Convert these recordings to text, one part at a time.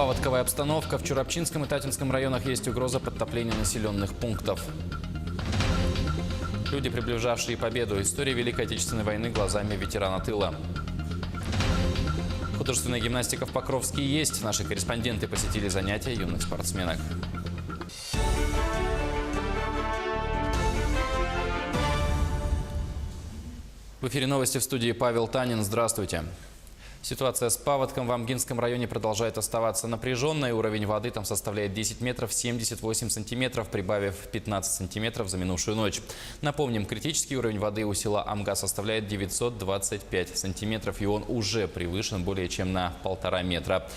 Паводковая обстановка. В Чурапчинском и Татинском районах есть угроза подтопления населенных пунктов. Люди, приближавшие победу. История Великой Отечественной войны глазами ветерана тыла. Художественная гимнастика в Покровске есть. Наши корреспонденты посетили занятия юных спортсменок. В эфире новости, в студии Павел Танин. Здравствуйте. Ситуация с паводком в Амгинском районе продолжает оставаться напряженной. Уровень воды там составляет 10 метров 78 сантиметров, прибавив 15 сантиметров за минувшую ночь. Напомним, критический уровень воды у села Амга составляет 925 сантиметров, и он уже превышен более чем на 1,5 метра.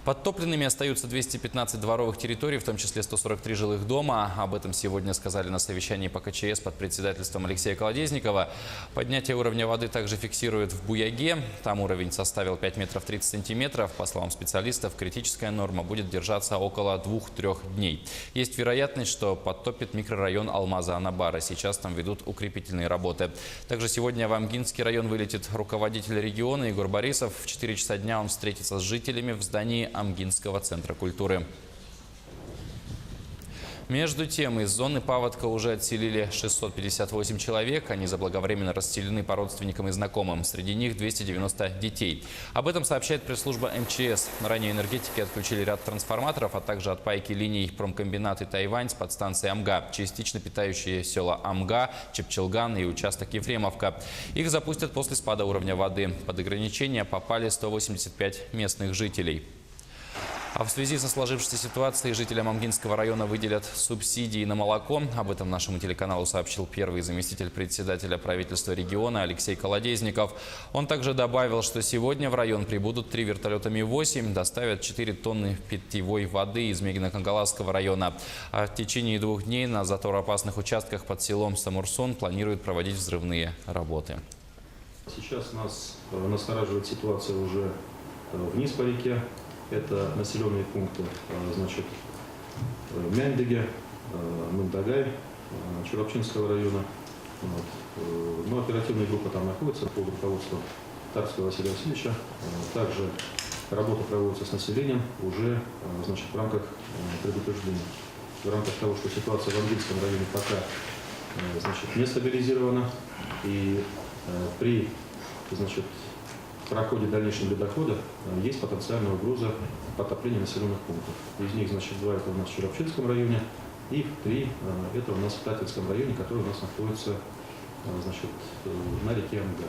Подтопленными остаются 215 дворовых территорий, в том числе 143 жилых дома. Об этом сегодня сказали на совещании по КЧС под председательством Алексея Колодезникова. Поднятие уровня воды также фиксируют в Буяге. Там уровень составил 5 метров 30 сантиметров. По словам специалистов, критическая норма будет держаться около 2-3 дней. Есть вероятность, что подтопит микрорайон Алмаза-Анабара. Сейчас там ведут укрепительные работы. Также сегодня в Амгинский район вылетит руководитель региона Егор Борисов. В 4 часа дня он встретится с жителями в здании Амгинского центра культуры. Между тем, из зоны паводка уже отселили 658 человек. Они заблаговременно расселены по родственникам и знакомым. Среди них 290 детей. Об этом сообщает пресс-служба МЧС. Ранее энергетики отключили ряд трансформаторов, а также отпайки линий промкомбинаты «Тайвань» с подстанции Амга, частично питающие села Амга, Чепчелган и участок Ефремовка. Их запустят после спада уровня воды. Под ограничения попали 185 местных жителей. А в связи со сложившейся ситуацией жителям Амгинского района выделят субсидии на молоко. Об этом нашему телеканалу сообщил первый заместитель председателя правительства региона Алексей Колодезников. Он также добавил, что сегодня в район прибудут 3 вертолета Ми-8, доставят 4 тонны питьевой воды из Мегино-Кангаласского района. А в течение 2 дней на затороопасных участках под селом Самурсон планируют проводить взрывные работы. Сейчас нас настораживает ситуация уже вниз по реке. Это населенные пункты, значит, Мяндеге, Мындагай, Чурапчинского района. Вот. Но оперативная группа там находится под руководством Тарского Василия Васильевича. Также работа проводится с населением уже, значит, в рамках предупреждения. В рамках того, что ситуация в Амгинском районе пока, значит, не стабилизирована. И при, значит, в проходе дальнейшего ледохода есть потенциальная угроза потопления населенных пунктов. Из них, значит, 2 это у нас в Чурапчинском районе, и 3 это у нас в Татинском районе, который у нас находится, значит, на реке Амга.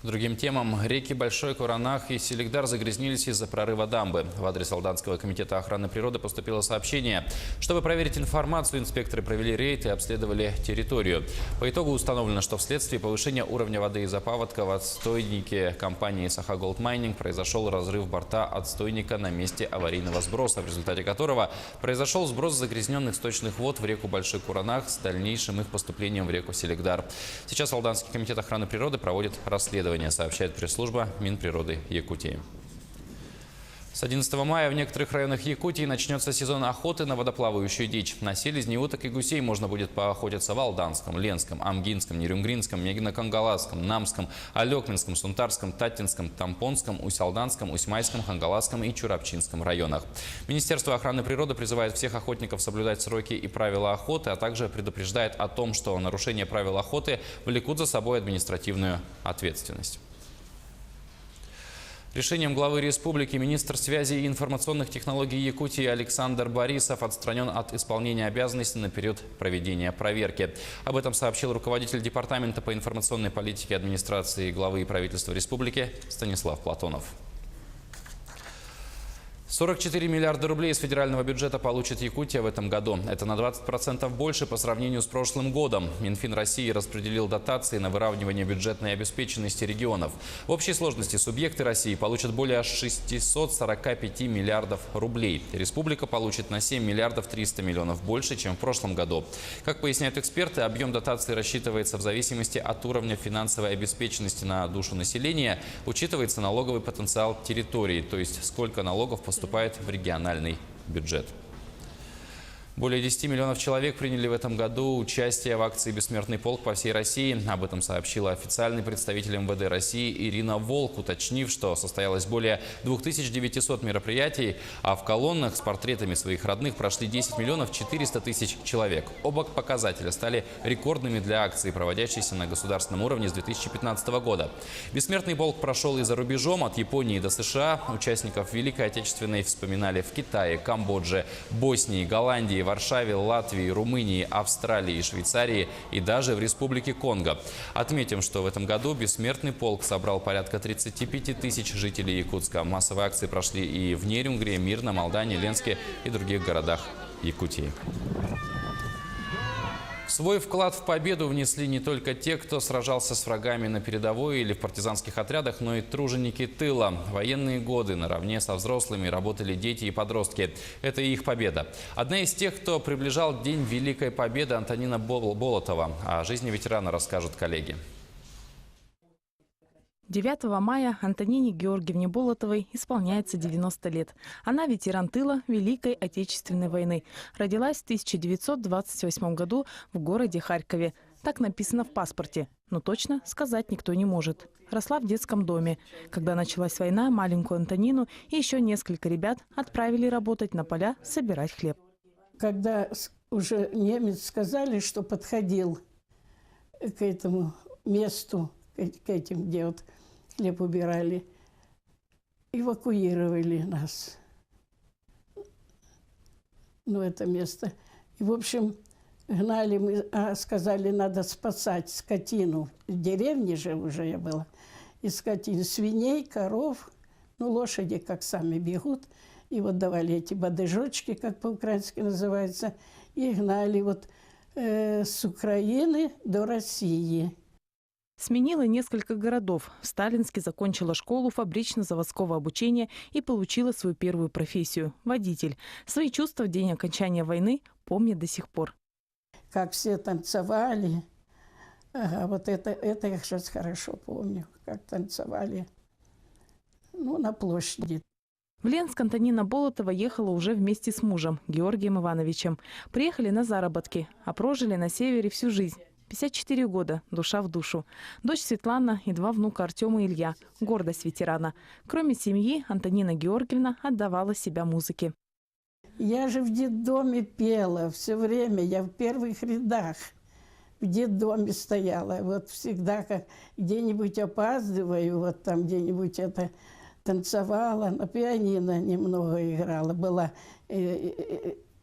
К другим темам. Реки Большой Куранах и Селигдар загрязнились из-за прорыва дамбы. В адрес Алданского комитета охраны природы поступило сообщение. Чтобы проверить информацию, инспекторы провели рейд и обследовали территорию. По итогу установлено, что вследствие повышения уровня воды из-за паводка в отстойнике компании «Саха Голд Майнинг» произошел разрыв борта отстойника на месте аварийного сброса, в результате которого произошел сброс загрязненных сточных вод в реку Большой Куранах с дальнейшим их поступлением в реку Селигдар. Сейчас Алданский комитет охраны природы проводит расследование, сообщает пресс-служба Минприроды Якутии. С 11 мая в некоторых районах Якутии начнется сезон охоты на водоплавающую дичь. На селезни, уток и гусей можно будет поохотиться в Алданском, Ленском, Амгинском, Нерюнгринском, Мегино-Кангаласском, Намском, Алекминском, Сунтарском, Татинском, Тампонском, Усть-Алданском, Усть-Майском, Хангаласском и Чурапчинском районах. Министерство охраны природы призывает всех охотников соблюдать сроки и правила охоты, а также предупреждает о том, что нарушение правил охоты влекут за собой административную ответственность. Решением главы республики министр связи и информационных технологий Якутии Александр Борисов отстранен от исполнения обязанностей на период проведения проверки. Об этом сообщил руководитель департамента по информационной политике администрации главы и правительства республики Станислав Платонов. 44 миллиарда рублей из федерального бюджета получит Якутия в этом году. Это на 20% больше по сравнению с прошлым годом. Минфин России распределил дотации на выравнивание бюджетной обеспеченности регионов. В общей сложности субъекты России получат более 645 миллиардов рублей. Республика получит на 7 миллиардов 300 миллионов больше, чем в прошлом году. Как поясняют эксперты, объем дотаций рассчитывается в зависимости от уровня финансовой обеспеченности на душу населения. Учитывается налоговый потенциал территории, то есть сколько налогов поступает в региональный бюджет. Более 10 миллионов человек приняли в этом году участие в акции «Бессмертный полк» по всей России. Об этом сообщила официальный представитель МВД России Ирина Волк, уточнив, что состоялось более 2900 мероприятий, а в колоннах с портретами своих родных прошли 10 миллионов 400 тысяч человек. Оба показателя стали рекордными для акции, проводящейся на государственном уровне с 2015 года. «Бессмертный полк» прошел и за рубежом, от Японии до США. Участников Великой Отечественной вспоминали в Китае, Камбодже, Боснии, Голландии, Варшаве, Латвии, Румынии, Австралии, Швейцарии и даже в Республике Конго. Отметим, что в этом году «Бессмертный полк» собрал порядка 35 тысяч жителей Якутска. Массовые акции прошли и в Нерюнгри, Мирно, Молдане, Ленске и других городах Якутии. Свой вклад в победу внесли не только те, кто сражался с врагами на передовой или в партизанских отрядах, но и труженики тыла. В военные годы наравне со взрослыми работали дети и подростки. Это и их победа. Одна из тех, кто приближал День Великой Победы, Антонина Болотова. О жизни ветерана расскажут коллеги. 9 мая Антонине Георгиевне Болотовой исполняется 90 лет. Она ветеран тыла Великой Отечественной войны. Родилась в 1928 году в городе Харькове. Так написано в паспорте, но точно сказать никто не может. Росла в детском доме. Когда началась война, маленькую Антонину и еще несколько ребят отправили работать на поля, собирать хлеб. Когда уже немец сказали, что подходил к этому месту, к этим, где вот хлеб убирали, эвакуировали нас. Ну, это место. И, в общем, гнали мы, сказали, надо спасать скотину. В деревне же уже я была. И скотину, свиней, коров, ну, лошади как сами бегут. И вот давали эти бадыжочки, как по-украински называется, и гнали вот с Украины до России. Сменила несколько городов. В Сталинске закончила школу фабрично-заводского обучения и получила свою первую профессию – водитель. Свои чувства в день окончания войны помнит до сих пор. Как все танцевали. Ага, вот это я сейчас хорошо помню, как танцевали. Ну, на площади. В Ленск Антонина Болотова ехала уже вместе с мужем Георгием Ивановичем. Приехали на заработки, а прожили на севере всю жизнь. 54 года, душа в душу. Дочь Светлана и два внука Артема и Илья. Гордость ветерана. Кроме семьи, Антонина Георгиевна отдавала себя музыке. Я же в детдоме пела все время. Я в первых рядах в детдоме стояла. Вот всегда, как где-нибудь опаздываю, вот там где-нибудь это танцевала. На пианино немного играла. Была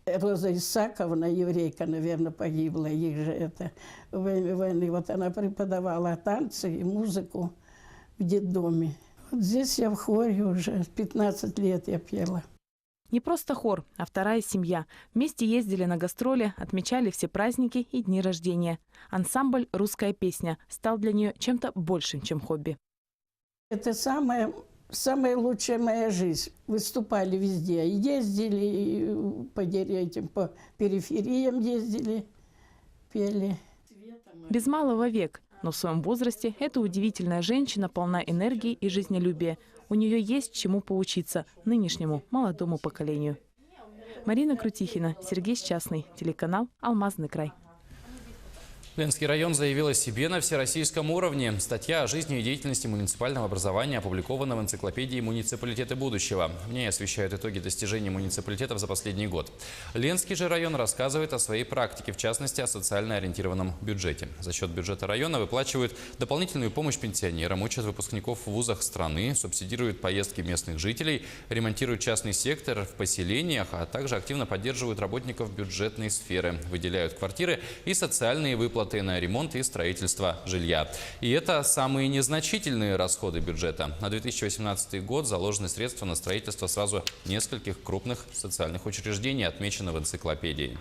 Роза Исаковна, еврейка, наверное, погибла. Их же это во время войны. Вот она преподавала танцы и музыку в детдоме. Вот здесь я в хоре уже 15 лет я пела. Не просто хор, а вторая семья. Вместе ездили на гастроли, отмечали все праздники и дни рождения. Ансамбль «Русская песня» стал для нее чем-то большим, чем хобби. Это самая лучшая моя жизнь. Выступали везде. Ездили по перифериям, ездили, пели. Без малого век, но в своем возрасте эта удивительная женщина полна энергии и жизнелюбия. У нее есть чему поучиться нынешнему молодому поколению. Марина Крутихина, Сергей Счастный, телеканал «Алмазный край». Ленский район заявил о себе на всероссийском уровне. Статья о жизни и деятельности муниципального образования опубликована в энциклопедии «Муниципалитеты будущего». В ней освещают итоги достижений муниципалитетов за последний год. Ленский же район рассказывает о своей практике, в частности, о социально ориентированном бюджете. За счет бюджета района выплачивают дополнительную помощь пенсионерам, учат выпускников в вузах страны, субсидируют поездки местных жителей, ремонтируют частный сектор в поселениях, а также активно поддерживают работников бюджетной сферы, выделяют квартиры и социальные выплаты на ремонт и строительство жилья. И это самые незначительные расходы бюджета. На 2018 год заложены средства на строительство сразу нескольких крупных социальных учреждений, отмечено в энциклопедии.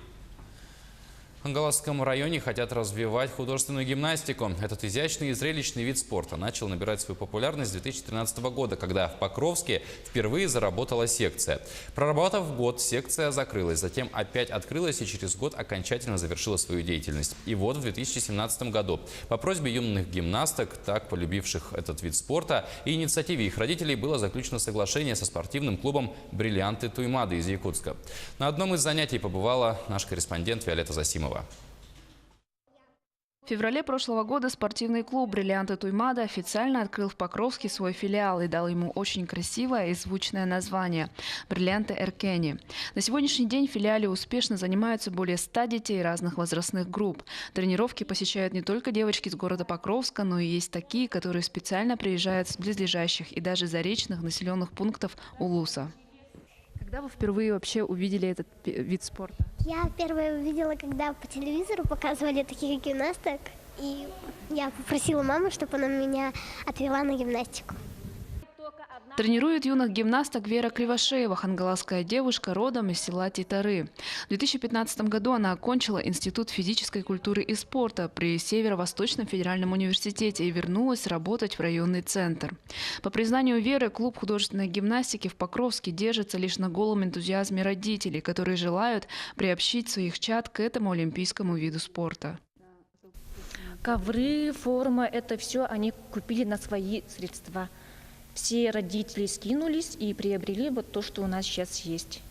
В Ангаласском районе хотят развивать художественную гимнастику. Этот изящный и зрелищный вид спорта начал набирать свою популярность с 2013 года, когда в Покровске впервые заработала секция. Проработав год, секция закрылась, затем опять открылась и через год окончательно завершила свою деятельность. И вот в 2017 году по просьбе юных гимнасток, так полюбивших этот вид спорта, и инициативе их родителей было заключено соглашение со спортивным клубом «Бриллианты Туймады» из Якутска. На одном из занятий побывала наш корреспондент Виолетта Засимова. В феврале прошлого года спортивный клуб «Бриллианты Туймады» официально открыл в Покровске свой филиал и дал ему очень красивое и звучное название – «Бриллианты Эркени». На сегодняшний день в филиале успешно занимаются более 100 детей разных возрастных групп. Тренировки посещают не только девочки из города Покровска, но и есть такие, которые специально приезжают с близлежащих и даже заречных населенных пунктов Улуса. Когда вы впервые вообще увидели этот вид спорта? Я первое увидела, когда по телевизору показывали таких гимнасток, и я попросила маму, чтобы она меня отвела на гимнастику. Тренирует юных гимнасток Вера Кривошеева, хангаласская девушка, родом из села Титары. В 2015 году она окончила Институт физической культуры и спорта при Северо-Восточном федеральном университете и вернулась работать в районный центр. По признанию Веры, клуб художественной гимнастики в Покровске держится лишь на голом энтузиазме родителей, которые желают приобщить своих чад к этому олимпийскому виду спорта. Ковры, форма, это все они купили на свои средства. Все родители скинулись и приобрели вот то, что у нас сейчас есть.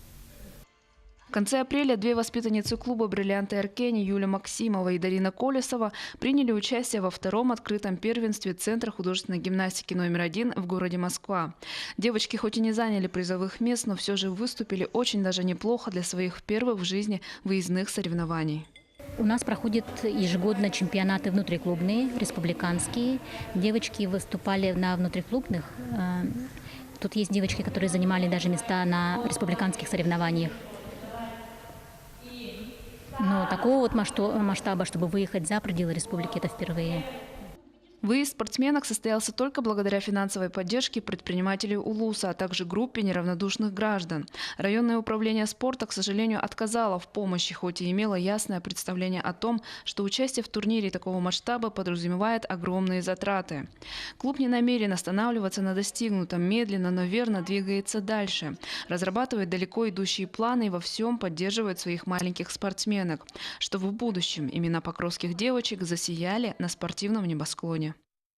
В конце апреля две воспитанницы клуба «Бриллианты Эркени» Юлия Максимова и Дарина Колесова приняли участие во втором открытом первенстве Центра художественной гимнастики номер 1 в городе Москва. Девочки хоть и не заняли призовых мест, но все же выступили очень даже неплохо для своих первых в жизни выездных соревнований. У нас проходят ежегодно чемпионаты внутриклубные, республиканские. Девочки выступали на внутриклубных. Тут есть девочки, которые занимали даже места на республиканских соревнованиях. Но такого вот масштаба, чтобы выехать за пределы республики, это впервые. Выезд спортсменок состоялся только благодаря финансовой поддержке предпринимателей Улуса, а также группе неравнодушных граждан. Районное управление спорта, к сожалению, отказало в помощи, хоть и имело ясное представление о том, что участие в турнире такого масштаба подразумевает огромные затраты. Клуб не намерен останавливаться на достигнутом, медленно, но верно двигается дальше. Разрабатывает далеко идущие планы и во всем поддерживает своих маленьких спортсменок, чтобы в будущем имена покровских девочек засияли на спортивном небосклоне.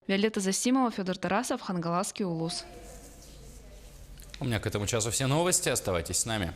Виолетта Засимова, Федор Тарасов, Хангаласский Улус. У меня к этому часу все новости. Оставайтесь с нами.